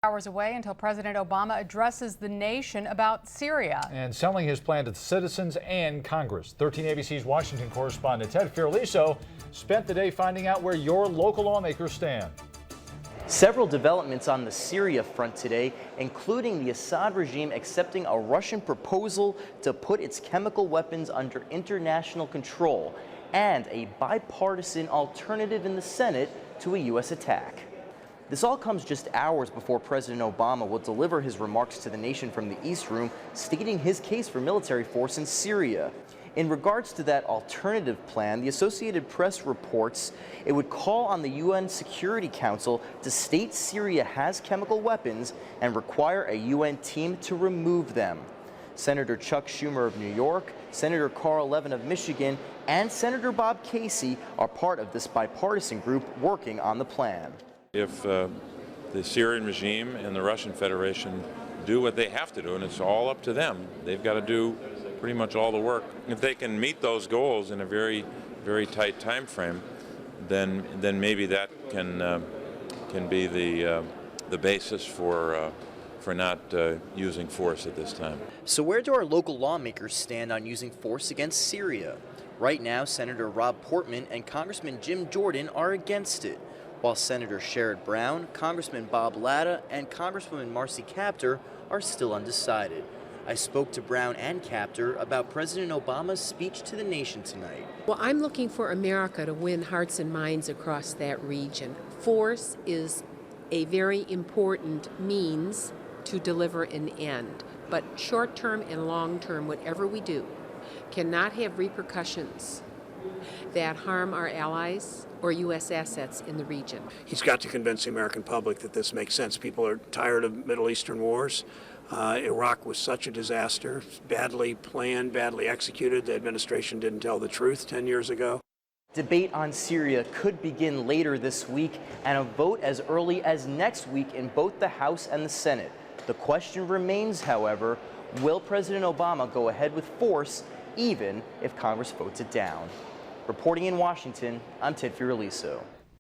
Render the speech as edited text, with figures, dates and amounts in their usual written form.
Hours away until President Obama addresses the nation about Syria. And selling his plan to the citizens and Congress. 13 ABC's Washington correspondent Ted Fiorliso spent the day finding out where your local lawmakers stand. Several developments on the Syria front today, including the Assad regime accepting a Russian proposal to put its chemical weapons under international control, and a bipartisan alternative in the Senate to a U.S. attack. This all comes just hours before President Obama will deliver his remarks to the nation from the East Room, stating his case for military force in Syria. In regards to that alternative plan, the Associated Press reports it would call on the UN Security Council to state Syria has chemical weapons and require a UN team to remove them. Senator Chuck Schumer of New York, Senator Carl Levin of Michigan, and Senator Bob Casey are part of this bipartisan group working on the plan. If the Syrian regime and the Russian Federation do what they have to do, and it's all up to them, they've got to do pretty much all the work. If they can meet those goals in a very, very tight time frame, then maybe that can be the basis for not using force at this time. So where do our local lawmakers stand on using force against Syria? Right now, Senator Rob Portman and Congressman Jim Jordan are against it, while Senator Sherrod Brown, Congressman Bob Latta, and Congresswoman Marcy Kaptur are still undecided. I spoke to Brown and Kaptur about President Obama's speech to the nation tonight. Well, I'm looking for America to win hearts and minds across that region. Force is a very important means to deliver an end, but short-term and long-term, whatever we do, cannot have repercussions that harm our allies or U.S. assets in the region. He's got to convince the American public that this makes sense. People are tired of Middle Eastern wars. Iraq was such a disaster, badly planned, badly executed. The administration didn't tell the truth 10 years ago. Debate on Syria could begin later this week and a vote as early as next week in both the House and the Senate. The question remains, however, will President Obama go ahead with force even if Congress votes it down? Reporting in Washington, I'm Ted Fiorliso.